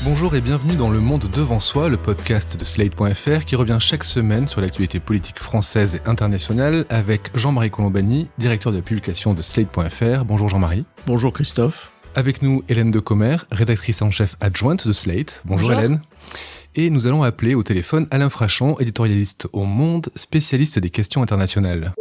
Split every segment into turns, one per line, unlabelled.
Bonjour et bienvenue dans Le Monde Devant Soi, le podcast de Slate.fr qui revient chaque semaine sur l'actualité politique française et internationale avec Jean-Marie Colombani, directeur de la publication de Slate.fr. Bonjour Jean-Marie.
Bonjour Christophe.
Avec nous Hélène Decomer, rédactrice en chef adjointe de Slate. Bonjour Hélène. Et nous allons appeler au téléphone Alain Frachon, éditorialiste au Monde, spécialiste des questions internationales.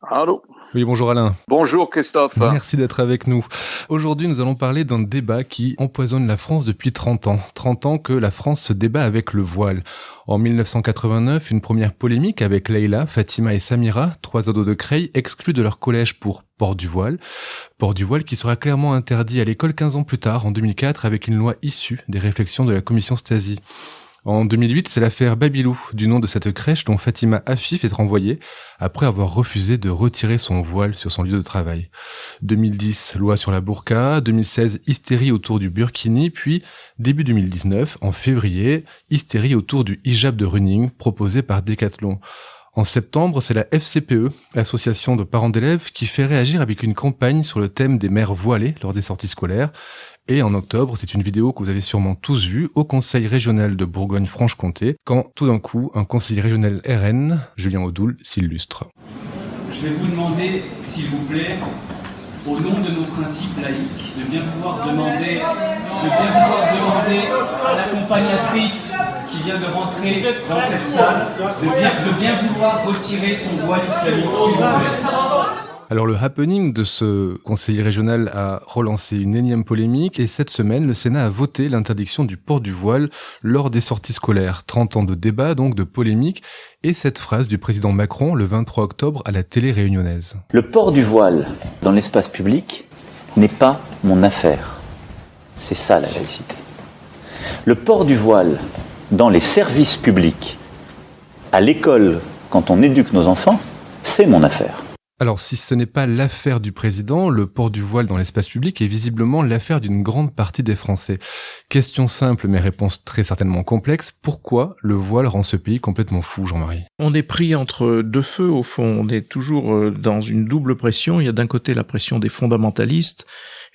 Allô ?
Oui, bonjour Alain.
Bonjour Christophe.
Merci d'être avec nous. Aujourd'hui, nous allons parler d'un débat qui empoisonne la France depuis 30 ans. 30 ans que la France se débat avec le voile. En 1989, une première polémique avec Leïla, Fatima et Samira, 3 ados de Creil, exclus de leur collège pour port du voile. Port du voile qui sera clairement interdit à l'école 15 ans plus tard, en 2004, avec une loi issue des réflexions de la commission Stasi. En 2008, c'est l'affaire Babilou, du nom de cette crèche dont Fatima Afif est renvoyée après avoir refusé de retirer son voile sur son lieu de travail. 2010, loi sur la burqa. 2016, hystérie autour du burkini. Puis, début 2019, en février, hystérie autour du hijab de running proposé par Decathlon. En septembre, c'est la FCPE, l'association de parents d'élèves, qui fait réagir avec une campagne sur le thème des mères voilées lors des sorties scolaires. Et en octobre, c'est une vidéo que vous avez sûrement tous vue au Conseil régional de Bourgogne-Franche-Comté, quand tout d'un coup, un conseiller régional RN, Julien Audoul, s'illustre.
Je vais vous demander, s'il vous plaît, au nom de nos principes laïques, de bien vouloir demander à l'accompagnatrice qui vient de rentrer dans cette salle de bien vouloir retirer son voile islamique, s'il vous plaît.
Alors le happening de ce conseiller régional a relancé une énième polémique et cette semaine, le Sénat a voté l'interdiction du port du voile lors des sorties scolaires. 30 ans de débat, donc de polémique, et cette phrase du président Macron le 23 octobre à la télé réunionnaise.
Le port du voile dans l'espace public n'est pas mon affaire. C'est ça la laïcité. Le port du voile dans les services publics, à l'école, quand on éduque nos enfants, c'est mon affaire.
Alors, si ce n'est pas l'affaire du président, le port du voile dans l'espace public est visiblement l'affaire d'une grande partie des Français. Question simple, mais réponse très certainement complexe. Pourquoi le voile rend ce pays complètement fou, Jean-Marie ?
On est pris entre deux feux, au fond. On est toujours dans une double pression. Il y a d'un côté la pression des fondamentalistes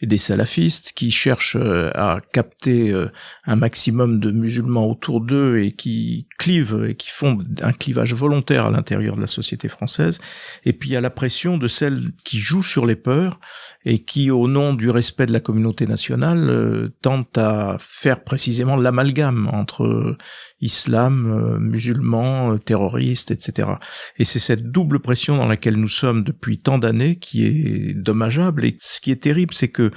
et des salafistes qui cherchent à capter un maximum de musulmans autour d'eux et qui clivent et qui font un clivage volontaire à l'intérieur de la société française. Et puis il y a la pression de celles qui jouent sur les peurs et qui, au nom du respect de la communauté nationale, tentent à faire précisément l'amalgame entre islam, musulmans, terroristes, etc. Et c'est cette double pression dans laquelle nous sommes depuis tant d'années qui est dommageable. Et ce qui est terrible, c'est que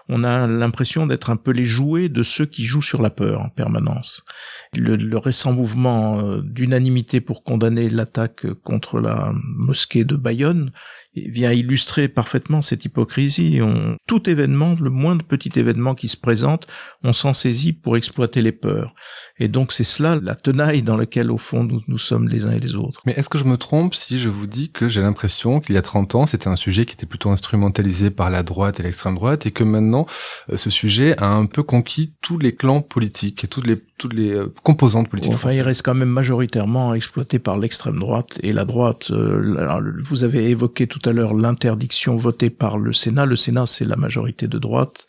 on a l'impression d'être un peu les jouets de ceux qui jouent sur la peur en permanence. Le récent mouvement d'unanimité pour condamner l'attaque contre la mosquée de Bayonne vient illustrer parfaitement cette hypocrisie. Tout événement, le moindre petit événement qui se présente, on s'en saisit pour exploiter les peurs. Et donc c'est cela la tenaille dans laquelle au fond nous sommes les uns et les autres.
Mais est-ce que je me trompe si je vous dis que j'ai l'impression qu'il y a 30 ans, c'était un sujet qui était plutôt instrumentalisé par la droite et l'extrême droite et que maintenant, ce sujet a un peu conquis tous les clans politiques et toutes les composantes politiques françaises.
Il reste quand même majoritairement exploité par l'extrême droite et la droite. Alors, vous avez évoqué tout à l'heure l'interdiction votée par le Sénat. Le Sénat, c'est la majorité de droite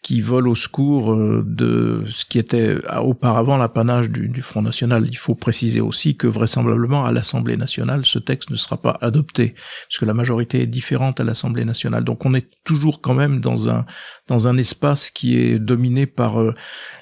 qui vole au secours de ce qui était auparavant l'apanage du Front National. Il faut préciser aussi que vraisemblablement à l'Assemblée nationale, ce texte ne sera pas adopté, puisque la majorité est différente à l'Assemblée nationale. Donc on est toujours quand même dans un espace qui est dominé par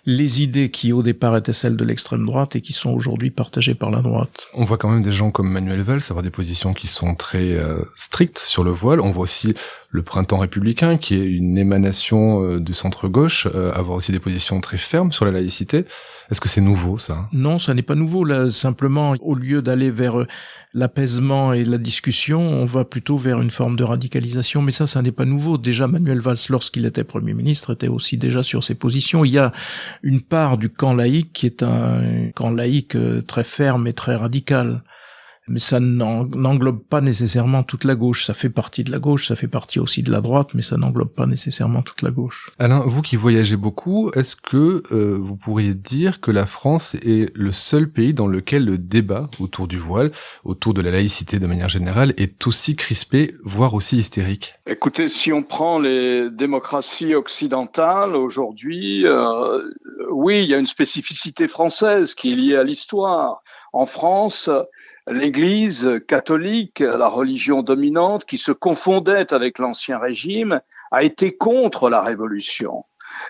les idées qui au départ étaient celles de l'extrême droite et qui sont aujourd'hui partagées par la droite.
On voit quand même des gens comme Manuel Valls avoir des positions qui sont très strictes sur le voile. On voit aussi le Printemps républicain, qui est une émanation du centre-gauche, avoir aussi des positions très fermes sur la laïcité. Est-ce que c'est nouveau, ça ?
Non, ça n'est pas nouveau. Là, simplement, au lieu d'aller vers l'apaisement et la discussion, on va plutôt vers une forme de radicalisation. Mais ça n'est pas nouveau. Déjà, Manuel Valls, lorsqu'il était Premier ministre, était aussi déjà sur ses positions. Il y a une part du camp laïque qui est un camp laïque très ferme et très radical. Mais ça n'englobe pas nécessairement toute la gauche. Ça fait partie de la gauche, ça fait partie aussi de la droite, mais ça n'englobe pas nécessairement toute la gauche.
Alain, vous qui voyagez beaucoup, est-ce que vous pourriez dire que la France est le seul pays dans lequel le débat autour du voile, autour de la laïcité de manière générale, est aussi crispé, voire aussi hystérique?
Écoutez, si on prend les démocraties occidentales aujourd'hui, oui, il y a une spécificité française qui est liée à l'histoire. En France, l'Église catholique, la religion dominante, qui se confondait avec l'Ancien Régime, a été contre la Révolution.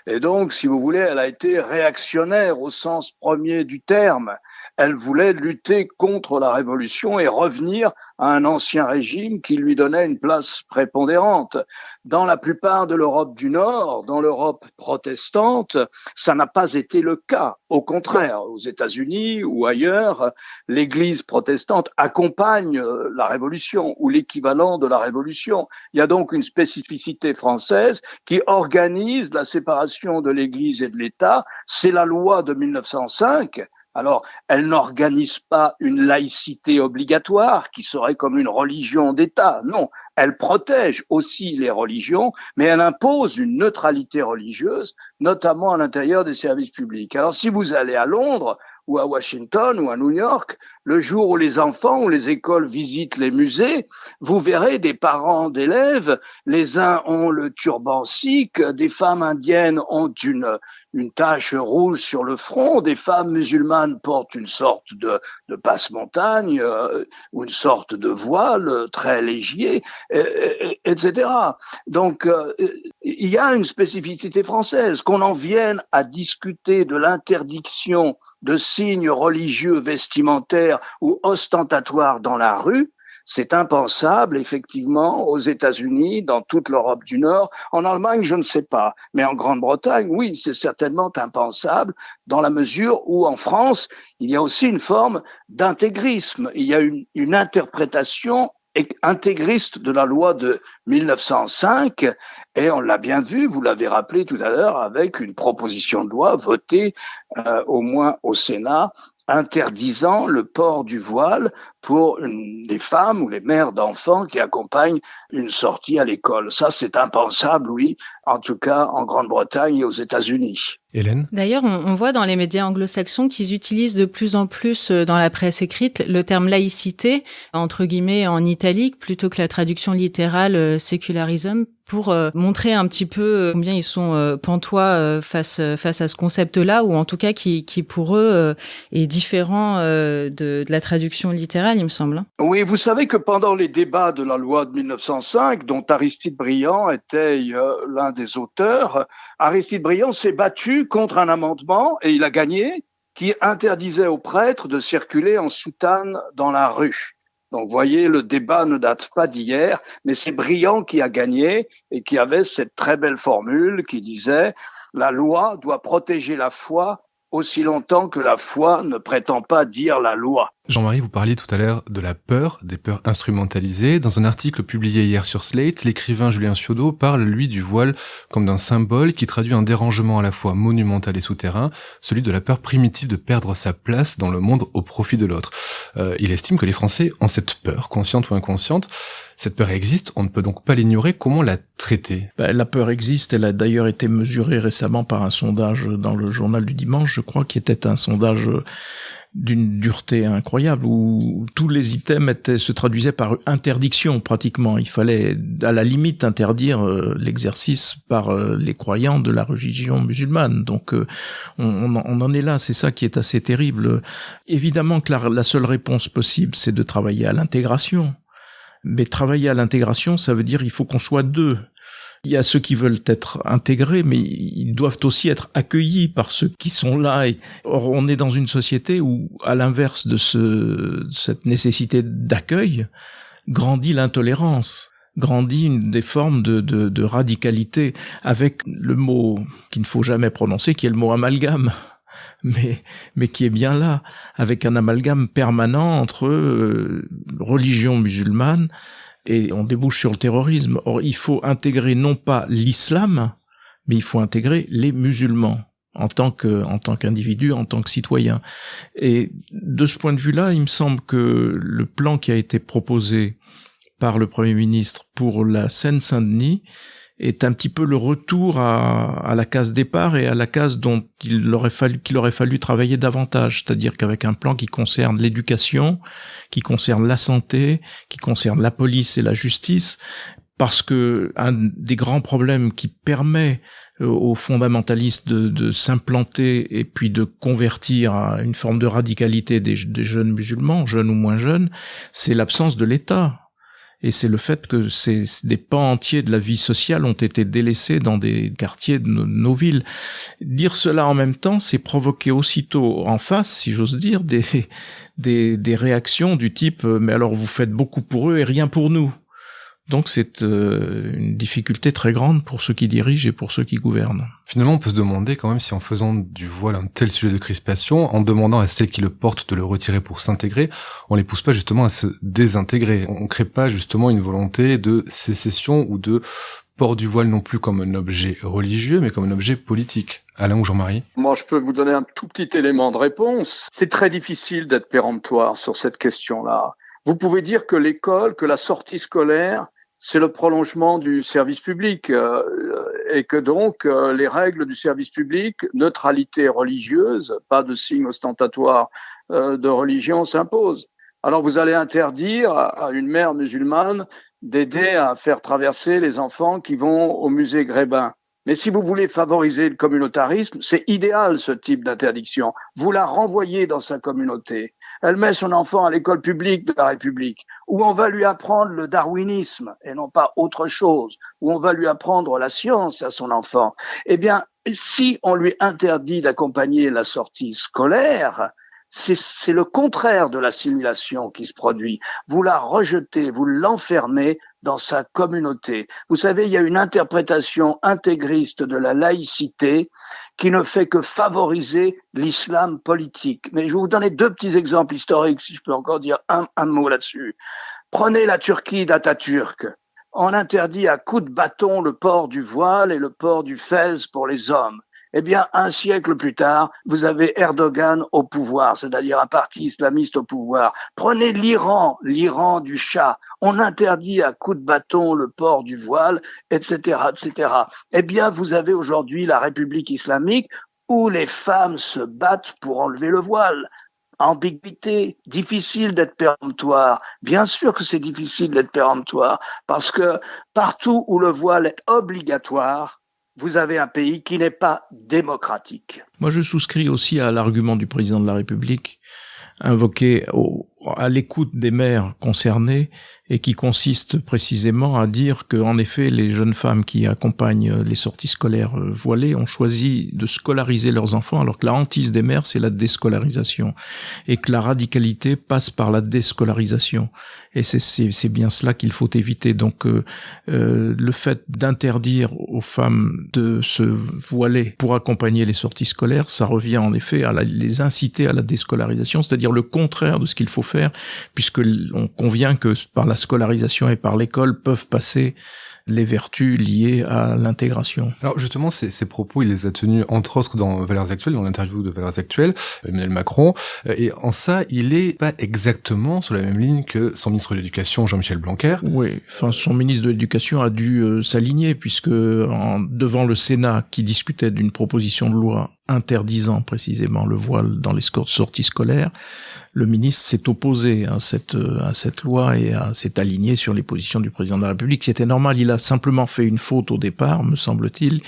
Et donc, si vous voulez, elle a été réactionnaire au sens premier du terme. Elle voulait lutter contre la Révolution et revenir à un ancien régime qui lui donnait une place prépondérante. Dans la plupart de l'Europe du Nord, dans l'Europe protestante, ça n'a pas été le cas. Au contraire, aux États-Unis ou ailleurs, l'Église protestante accompagne la Révolution ou l'équivalent de la Révolution. Il y a donc une spécificité française qui organise la séparation de l'Église et de l'État. C'est la loi de 1905. Alors, elle n'organise pas une laïcité obligatoire qui serait comme une religion d'État. Non, elle protège aussi les religions, mais elle impose une neutralité religieuse, notamment à l'intérieur des services publics. Alors, si vous allez à Londres ou à Washington ou à New York, le jour où les enfants ou les écoles visitent les musées, vous verrez des parents d'élèves, les uns ont le turban sikh, des femmes indiennes ont une tache rouge sur le front, des femmes musulmanes portent une sorte de passe-montagne ou une sorte de voile très léger, etc. Donc, il y a une spécificité française. Qu'on en vienne à discuter de l'interdiction de signes religieux vestimentaires ou ostentatoires dans la rue, c'est impensable, effectivement, aux États-Unis, dans toute l'Europe du Nord. En Allemagne, je ne sais pas. Mais en Grande-Bretagne, oui, c'est certainement impensable, dans la mesure où, en France, il y a aussi une forme d'intégrisme. Il y a une interprétation intégriste de la loi de 1905, et on l'a bien vu, vous l'avez rappelé tout à l'heure, avec une proposition de loi votée au moins au Sénat, interdisant le port du voile pour les femmes ou les mères d'enfants qui accompagnent une sortie à l'école. Ça, c'est impensable, oui, en tout cas en Grande-Bretagne et aux États-Unis.
Hélène ?
D'ailleurs, on voit dans les médias anglo-saxons qu'ils utilisent de plus en plus dans la presse écrite le terme laïcité, entre guillemets en italique, plutôt que la traduction littérale secularism, pour montrer un petit peu combien ils sont pantois face à ce concept-là, ou en tout cas qui pour eux est différent de la traduction littérale, il me semble.
Oui, vous savez que pendant les débats de la loi de 1905, dont Aristide Briand était l'un des auteurs, Aristide Briand s'est battu contre un amendement, et il a gagné, qui interdisait aux prêtres de circuler en soutane dans la rue. Donc, vous voyez, le débat ne date pas d'hier, mais c'est Briand qui a gagné et qui avait cette très belle formule qui disait « La loi doit protéger la foi aussi longtemps que la foi ne prétend pas dire la loi ».
Jean-Marie, vous parliez tout à l'heure de la peur, des peurs instrumentalisées. Dans un article publié hier sur Slate, l'écrivain Julien Ciodo parle, lui, du voile comme d'un symbole qui traduit un dérangement à la fois monumental et souterrain, celui de la peur primitive de perdre sa place dans le monde au profit de l'autre. Il estime que les Français ont cette peur, consciente ou inconsciente. Cette peur existe, on ne peut donc pas l'ignorer. Comment la traiter ?
La peur existe, elle a d'ailleurs été mesurée récemment par un sondage dans le journal du dimanche, je crois, qui était un sondage d'une dureté incroyable, où tous les items se traduisaient par interdiction pratiquement. Il fallait à la limite interdire l'exercice par les croyants de la religion musulmane. Donc on en est là, c'est ça qui est assez terrible. Évidemment que la seule réponse possible, c'est de travailler à l'intégration. Mais travailler à l'intégration, ça veut dire il faut qu'on soit deux. Il y a ceux qui veulent être intégrés, mais ils doivent aussi être accueillis par ceux qui sont là. Or, on est dans une société où, à l'inverse de cette nécessité d'accueil, grandit l'intolérance, grandit des formes de radicalité, avec le mot qu'il ne faut jamais prononcer, qui est le mot amalgame. Mais qui est bien là, avec un amalgame permanent entre religion musulmane et on débouche sur le terrorisme. Or, il faut intégrer non pas l'islam, mais il faut intégrer les musulmans. en tant qu'individu, en tant que citoyen. Et de ce point de vue-là, il me semble que le plan qui a été proposé par le Premier ministre pour la Seine-Saint-Denis est un petit peu le retour à la case départ et à la case dont qu'il aurait fallu travailler davantage, c'est-à-dire qu'avec un plan qui concerne l'éducation, qui concerne la santé, qui concerne la police et la justice, parce que un des grands problèmes qui permet aux fondamentalistes de s'implanter et puis de convertir à une forme de radicalité des jeunes musulmans, jeunes ou moins jeunes, c'est l'absence de l'État. Et c'est le fait que des pans entiers de la vie sociale ont été délaissés dans des quartiers de nos villes. Dire cela en même temps, c'est provoquer aussitôt en face, si j'ose dire, des réactions du type « mais alors vous faites beaucoup pour eux et rien pour nous ». Donc c'est une difficulté très grande pour ceux qui dirigent et pour ceux qui gouvernent.
Finalement, on peut se demander quand même si en faisant du voile un tel sujet de crispation, en demandant à celles qui le portent de le retirer pour s'intégrer, on les pousse pas justement à se désintégrer. On crée pas justement une volonté de sécession ou de port du voile non plus comme un objet religieux, mais comme un objet politique. Alain ou Jean-Marie?
Moi, je peux vous donner un tout petit élément de réponse. C'est très difficile d'être péremptoire sur cette question-là. Vous pouvez dire que l'école, que la sortie scolaire, c'est le prolongement du service public et que donc les règles du service public, neutralité religieuse, pas de signe ostentatoire de religion s'imposent. Alors vous allez interdire à une mère musulmane d'aider à faire traverser les enfants qui vont au musée Grébin. Mais si vous voulez favoriser le communautarisme, c'est idéal ce type d'interdiction. Vous la renvoyez dans sa communauté. Elle met son enfant à l'école publique de la République, où on va lui apprendre le darwinisme et non pas autre chose, où on va lui apprendre la science à son enfant. Eh bien, si on lui interdit d'accompagner la sortie scolaire, c'est le contraire de l'assimilation qui se produit. Vous la rejetez, vous l'enfermez dans sa communauté. Vous savez, il y a une interprétation intégriste de la laïcité qui ne fait que favoriser l'islam politique. Mais je vais vous donner deux petits exemples historiques, si je peux encore dire un mot là-dessus. Prenez la Turquie d'Atatürk. On interdit à coups de bâton le port du voile et le port du fez pour les hommes. Eh bien, un siècle plus tard, vous avez Erdogan au pouvoir, c'est-à-dire un parti islamiste au pouvoir. Prenez l'Iran du Shah. On interdit à coups de bâton le port du voile, etc., etc. Eh bien, vous avez aujourd'hui la République islamique où les femmes se battent pour enlever le voile. Ambiguïté, difficile d'être péremptoire. Bien sûr que c'est difficile d'être péremptoire parce que partout où le voile est obligatoire, vous avez un pays qui n'est pas démocratique.
Moi, je souscris aussi à l'argument du président de la République, invoqué à l'écoute des mères concernées, et qui consiste précisément à dire que, en effet, les jeunes femmes qui accompagnent les sorties scolaires voilées ont choisi de scolariser leurs enfants, alors que la hantise des mères, c'est la déscolarisation, et que la radicalité passe par la déscolarisation. Et c'est bien cela qu'il faut éviter. Donc, le fait d'interdire aux femmes de se voiler pour accompagner les sorties scolaires, ça revient en effet à les inciter à la déscolarisation, c'est-à-dire le contraire de ce qu'il faut faire, puisque on convient que par la scolarisation et par l'école peuvent passer les vertus liées à l'intégration.
Alors justement, ces propos, il les a tenus entre autres dans Valeurs Actuelles, dans l'interview de Valeurs Actuelles, Emmanuel Macron, et en ça, il est pas exactement sur la même ligne que son ministre de l'Éducation, Jean-Michel Blanquer.
Oui, enfin son ministre de l'Éducation a dû s'aligner, puisque devant le Sénat qui discutait d'une proposition de loi interdisant précisément le voile dans les sorties scolaires, le ministre s'est opposé à cette loi et s'est aligné sur les positions du président de la République. C'était normal, il a simplement fait une faute au départ, me semble-t-il,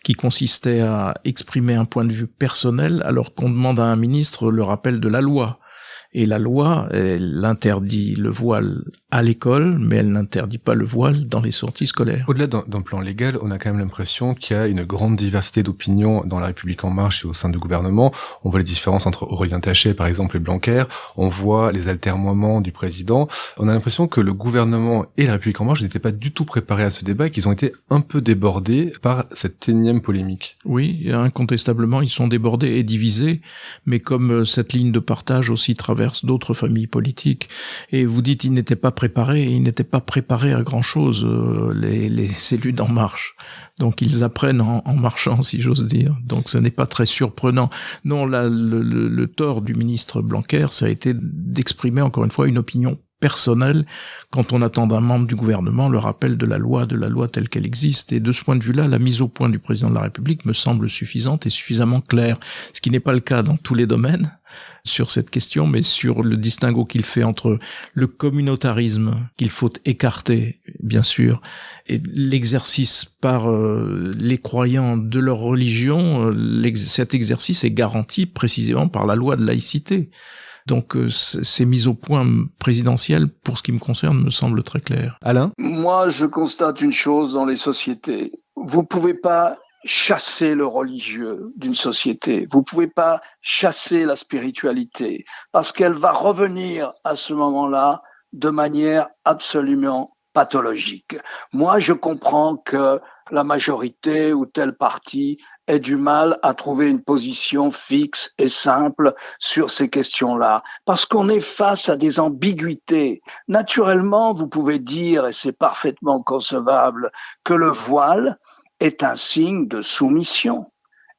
qui consistait à exprimer un point de vue personnel alors qu'on demande à un ministre le rappel de la loi. Et la loi, elle interdit le voile à l'école, mais elle n'interdit pas le voile dans les sorties scolaires.
Au-delà d'un plan légal, on a quand même l'impression qu'il y a une grande diversité d'opinions dans la République En Marche et au sein du gouvernement. On voit les différences entre Aurélien Taché, par exemple, et Blanquer. On voit les altermoiements du président. On a l'impression que le gouvernement et la République En Marche n'étaient pas du tout préparés à ce débat et qu'ils ont été un peu débordés par cette énième polémique.
Oui, incontestablement, ils sont débordés et divisés, mais comme cette ligne de partage aussi traverse d'autres familles politiques, et vous dites ils n'étaient pas préparés, et ils n'étaient pas préparés à grand-chose, les élus d'En Marche. Donc ils apprennent en marchant, si j'ose dire. Donc ce n'est pas très surprenant. Non, là, le tort du ministre Blanquer, ça a été d'exprimer encore une fois une opinion personnelle quand on attend d'un membre du gouvernement le rappel de la loi telle qu'elle existe. Et de ce point de vue-là, la mise au point du président de la République me semble suffisante et suffisamment claire. Ce qui n'est pas le cas dans tous les domaines sur cette question, mais sur le distinguo qu'il fait entre le communautarisme qu'il faut écarter, bien sûr, et l'exercice par les croyants de leur religion. Cet exercice est garanti précisément par la loi de laïcité. Donc ces mises au point présidentielles, pour ce qui me concerne, me semblent très claires.
Alain ?
Moi, je constate une chose dans les sociétés. Vous pouvez pas chasser le religieux d'une société. Vous pouvez pas chasser la spiritualité, parce qu'elle va revenir à ce moment-là de manière absolument pathologique. Moi, je comprends que la majorité ou tel parti ait du mal à trouver une position fixe et simple sur ces questions-là, parce qu'on est face à des ambiguïtés. Naturellement, vous pouvez dire, et c'est parfaitement concevable, que le voile est un signe de soumission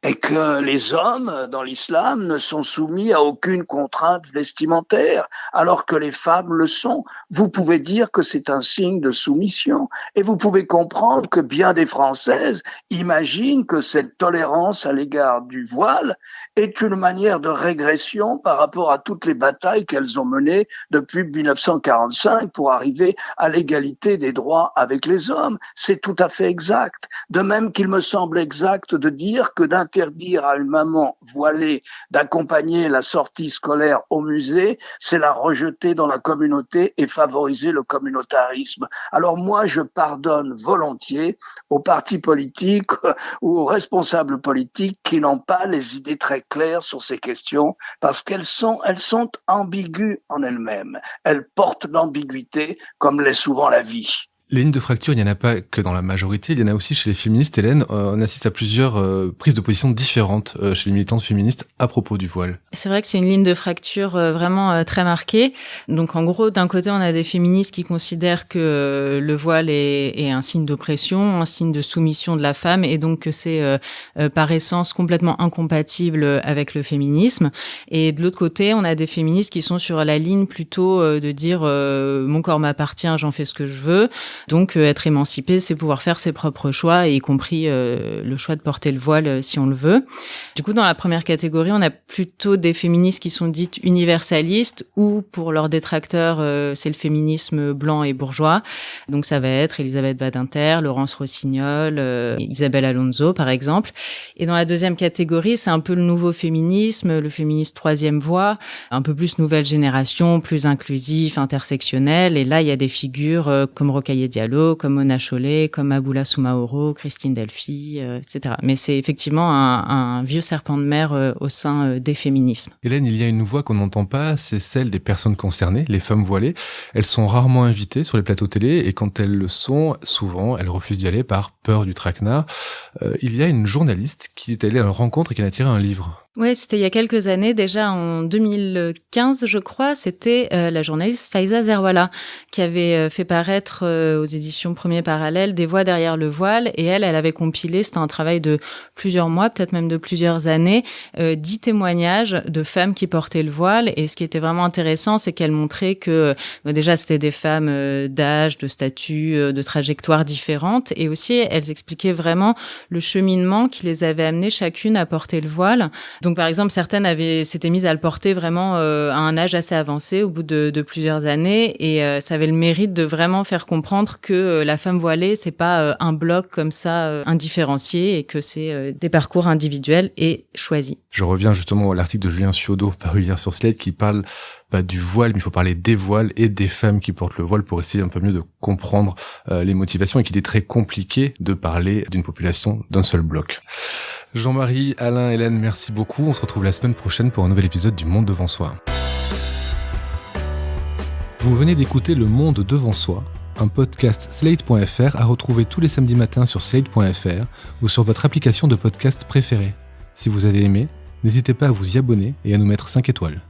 et que les hommes dans l'islam ne sont soumis à aucune contrainte vestimentaire, alors que les femmes le sont. Vous pouvez dire que c'est un signe de soumission, et vous pouvez comprendre que bien des Françaises imaginent que cette tolérance à l'égard du voile est une manière de régression par rapport à toutes les batailles qu'elles ont menées depuis 1945 pour arriver à l'égalité des droits avec les hommes. C'est tout à fait exact. De même qu'il me semble exact de dire que d'interdire à une maman voilée d'accompagner la sortie scolaire au musée, c'est la rejeter dans la communauté et favoriser le communautarisme. Alors moi, je pardonne volontiers aux partis politiques ou aux responsables politiques qui n'ont pas les idées très claires sur ces questions, parce qu'elles sont ambiguës en elles-mêmes. Elles portent l'ambiguïté, comme l'est souvent la vie.
Les lignes de fracture, il n'y en a pas que dans la majorité, il y en a aussi chez les féministes. Hélène, on assiste à plusieurs prises de position différentes chez les militantes féministes à propos du voile.
C'est vrai que c'est une ligne de fracture vraiment très marquée. Donc en gros, d'un côté, on a des féministes qui considèrent que le voile est un signe d'oppression, un signe de soumission de la femme, et donc que c'est par essence complètement incompatible avec le féminisme. Et de l'autre côté, on a des féministes qui sont sur la ligne plutôt de dire mon corps m'appartient, j'en fais ce que je veux. Donc être émancipé, c'est pouvoir faire ses propres choix, y compris le choix de porter le voile si on le veut. Du coup, dans la première catégorie, on a plutôt des féministes qui sont dites universalistes, ou pour leurs détracteurs, c'est le féminisme blanc et bourgeois. Donc ça va être Elisabeth Badinter, Laurence Rossignol, Isabelle Alonso par exemple. Et dans la deuxième catégorie, c'est un peu le nouveau féminisme, le féminisme troisième voie, un peu plus nouvelle génération, plus inclusif, intersectionnel. Et là, il y a des figures comme Rokhaya Diallo, comme Mona Chollet, comme Aboula Soumaoro, Christine Delphi, etc. Mais c'est effectivement un vieux serpent de mer au sein des féminismes.
Hélène, il y a une voix qu'on n'entend pas, c'est celle des personnes concernées, les femmes voilées. Elles sont rarement invitées sur les plateaux télé, et quand elles le sont, souvent, elles refusent d'y aller par peur du traquenard. Il y a une journaliste qui est allée à leur rencontre et qui en a tiré un livre.
Ouais, c'était il y a quelques années, déjà en 2015, je crois, c'était la journaliste Faiza Zerwala qui avait fait paraître aux éditions Premier Parallèle Des voix derrière le voile, et elle avait compilé, c'était un travail de plusieurs mois, peut-être même de plusieurs années, 10 témoignages de femmes qui portaient le voile. Et ce qui était vraiment intéressant, c'est qu'elle montrait que déjà c'était des femmes d'âge, de statut, de trajectoires différentes, et aussi elles expliquaient vraiment le cheminement qui les avait amenées chacune à porter le voile. Donc par exemple, certaines s'étaient mises à le porter vraiment à un âge assez avancé au bout de plusieurs années, et ça avait le mérite de vraiment faire comprendre que la femme voilée, c'est pas un bloc comme ça indifférencié, et que c'est des parcours individuels et choisis.
Je reviens justement à l'article de Julien Ciodo paru hier sur Slate qui parle du voile, mais il faut parler des voiles et des femmes qui portent le voile pour essayer un peu mieux de comprendre les motivations, et qu'il est très compliqué de parler d'une population d'un seul bloc. Jean-Marie, Alain, Hélène, merci beaucoup. On se retrouve la semaine prochaine pour un nouvel épisode du Monde devant soi. Vous venez d'écouter Le Monde devant soi, un podcast Slate.fr à retrouver tous les samedis matins sur Slate.fr ou sur votre application de podcast préférée. Si vous avez aimé, n'hésitez pas à vous y abonner et à nous mettre 5 étoiles.